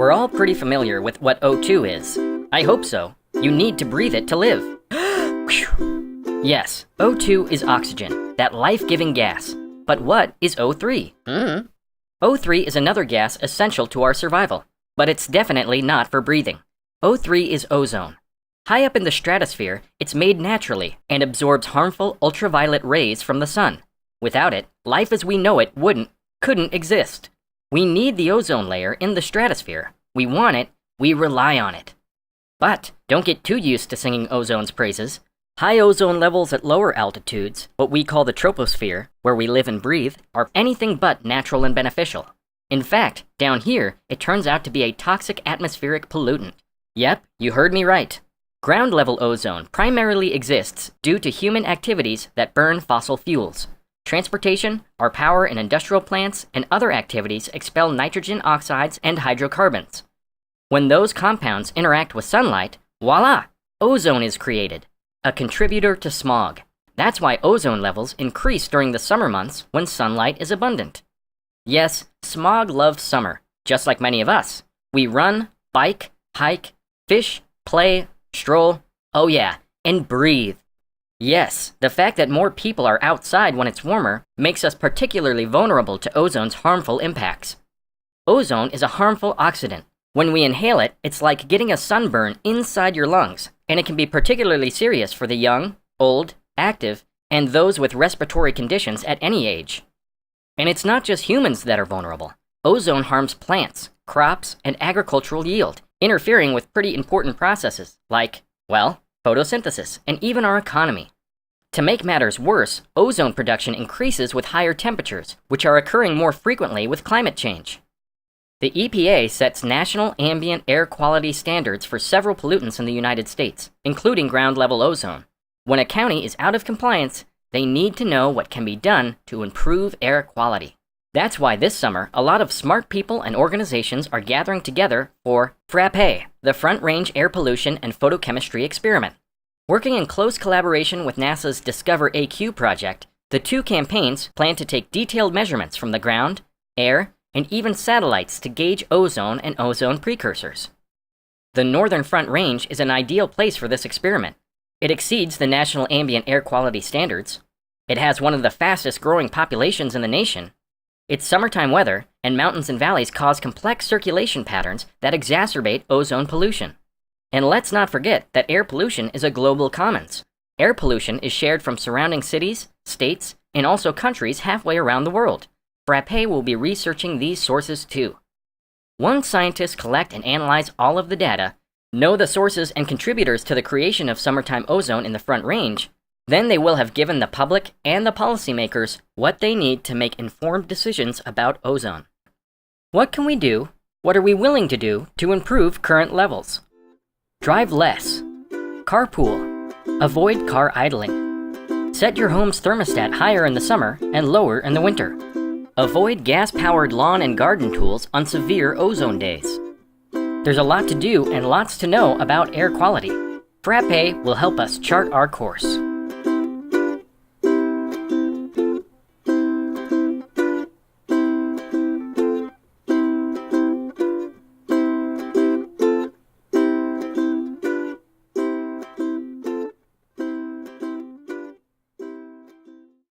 We're all pretty familiar with what O2 is. I hope so. You need to breathe it to live. Yes, O2 is oxygen, that life-giving gas. But what is O3? O3 is another gas essential to our survival, but it's definitely not for breathing. O3 is ozone. High up in the stratosphere, it's made naturally and absorbs harmful ultraviolet rays from the sun. Without it, life as we know it couldn't exist. We need the ozone layer in the stratosphere. We want it, we rely on it. But don't get too used to singing ozone's praises. High ozone levels at lower altitudes, what we call the troposphere, where we live and breathe, are anything but natural and beneficial. In fact, down here, it turns out to be a toxic atmospheric pollutant. Yep, you heard me right. Ground-level ozone primarily exists due to human activities that burn fossil fuels. Transportation, our power and industrial plants, and other activities expel nitrogen oxides and hydrocarbons. When those compounds interact with sunlight, voila, ozone is created, a contributor to smog. That's why ozone levels increase during the summer months when sunlight is abundant. Yes, smog loves summer, just like many of us. We run, bike, hike, fish, play, stroll, oh yeah, and breathe. Yes, the fact that more people are outside when it's warmer makes us particularly vulnerable to ozone's harmful impacts. Ozone is a harmful oxidant. When we inhale it, it's like getting a sunburn inside your lungs, and it can be particularly serious for the young, old, active, and those with respiratory conditions at any age. And it's not just humans that are vulnerable. Ozone harms plants, crops, and agricultural yield, interfering with pretty important processes like, well, photosynthesis, and even our economy. To make matters worse, ozone production increases with higher temperatures, which are occurring more frequently with climate change. The EPA sets national ambient air quality standards for several pollutants in the United States, including ground-level ozone. When a county is out of compliance, they need to know what can be done to improve air quality. That's why this summer, a lot of smart people and organizations are gathering together for Frappe, the Front Range Air Pollution and Photochemistry Experiment. Working in close collaboration with NASA's Discover AQ project, the two campaigns plan to take detailed measurements from the ground, air, and even satellites to gauge ozone and ozone precursors. The Northern Front Range is an ideal place for this experiment. It exceeds the national ambient air quality standards. It has one of the fastest growing populations in the nation. It's summertime weather, and mountains and valleys cause complex circulation patterns that exacerbate ozone pollution. And let's not forget that air pollution is a global commons. Air pollution is shared from surrounding cities, states, and also countries halfway around the world. Frappe will be researching these sources too. Once scientists collect and analyze all of the data, know the sources and contributors to the creation of summertime ozone in the Front Range, then they will have given the public and the policymakers what they need to make informed decisions about ozone. What can we do? What are we willing to do to improve current levels? Drive less. Carpool. Avoid car idling. Set your home's thermostat higher in the summer and lower in the winter. Avoid gas-powered lawn and garden tools on severe ozone days. There's a lot to do and lots to know about air quality. Frappe will help us chart our course.